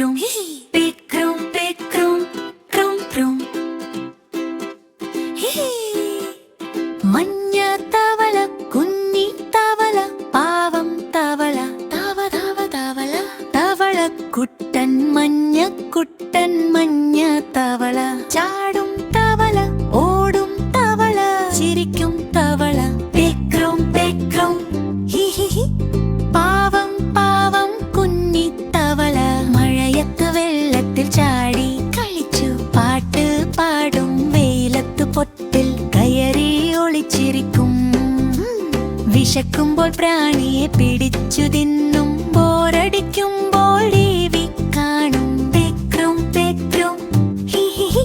ക്രും പേക്രും പേക്രും ക്രും ക്രും. മഞ്ഞ തവള കുഞ്ഞി തവള പാവം തവള തവ തവ തവള തവളക്കുട്ടൻ മഞ്ഞക്കുട്ടൻ മഞ്ഞ തവള. ചാടും തവള ഓടും തവള ചിരിക്കും തവള. പേക്രും പേക്രും ഹി ഹി ഹി. പാവം പാവം കുഞ്ഞി തവള മഴയത്ത് വെള്ളത്തിൽ ചാടി കളിച്ചു. പാട്ട് പാടും വെയിലത്ത് പൊട്ടിൽ കയറി ഒളിച്ചിരിക്കും. വിശക്കുമ്പോൾ പ്രാണിയെ പിടിച്ചു തിന്നും. ബോറടിക്കുമ്പോൾ ടിവി കാണും. പേക്രും പേക്രും ഹി ഹി ഹി.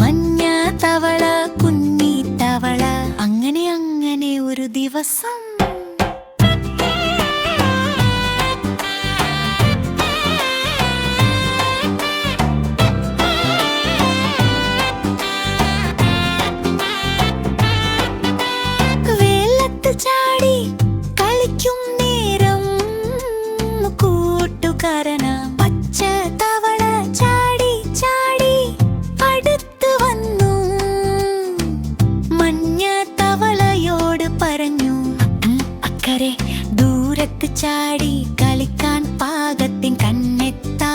മഞ്ഞ തവള കുഞ്ഞി തവള. അങ്ങനെ അങ്ങനെ ഒരു ദിവസം ചാടി കളിക്കും നേരം കൂട്ടുകാരനാ പച്ച തവള ചാടി ചാടി അടുത്ത് വന്നു. മഞ്ഞ തവളയോട് പറഞ്ഞു, അക്കരെ ദൂരത്ത് ചാടി കളിക്കാൻ പാകത്തിൻ കണ്ണെത്താ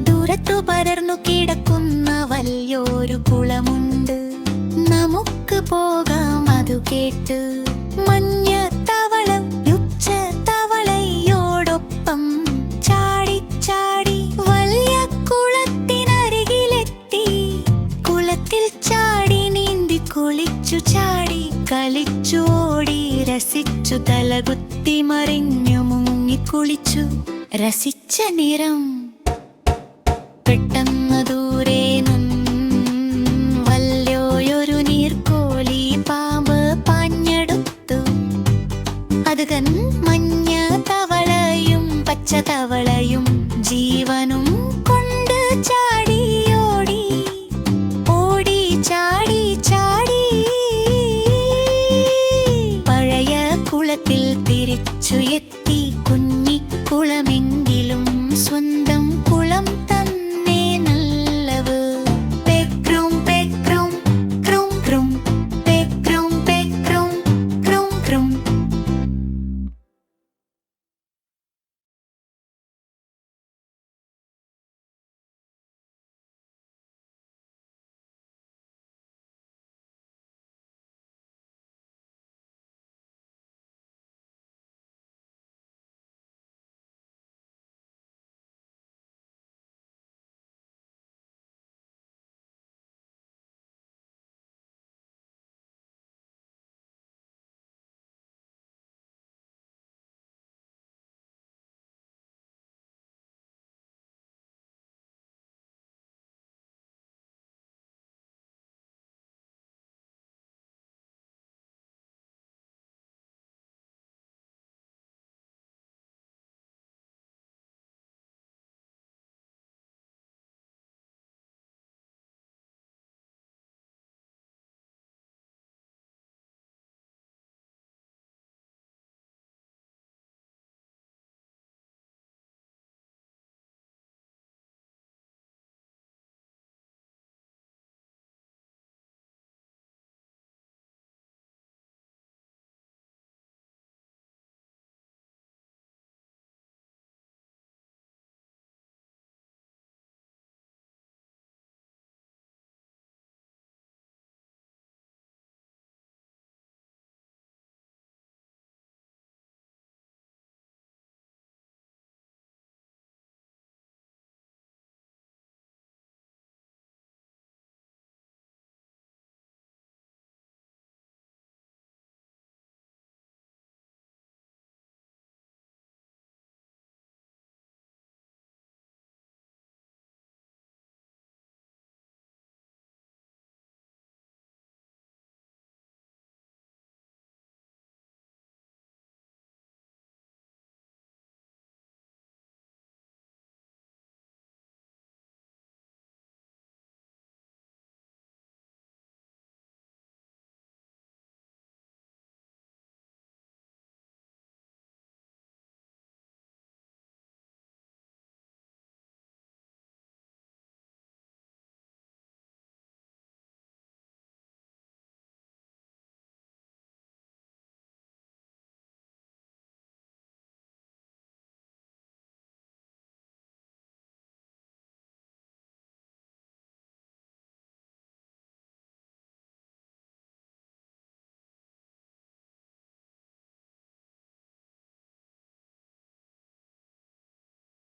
ദൂരത്തു പടർന്നു കിടക്കുന്ന വലിയൊരു കുളമുണ്ട്. നമുക്ക് പോകാം അതു കേട്ട്. മഞ്ഞ തവള ഉച്ച തവളയോടൊപ്പം ചാടി ചാടി വലിയ കുളത്തിനരികിലെത്തി. കുളത്തിൽ ചാടി നീന്തി കുളിച്ചു. ചാടി കളിച്ചു ഓടി രസിച്ചു. തലകുത്തി മറിഞ്ഞു മുങ്ങി കുളിച്ചു. രസിച്ച നിറം പെട്ടെന്ന് ദൂരെ വല്യോയൊരു നീർക്കോലി പാമ്പ് പാഞ്ഞെടുത്തു. അത് മഞ്ഞ തവളയും പച്ച തവളയും ജീവനും കൊണ്ട് ചാടി ഓടി ഓടി ചാടി ചാടി പഴയ കുളത്തിൽ തിരിച്ചു എത്തി. കുഞ്ഞിക്കുളമെങ്കിലും സ്വന്തം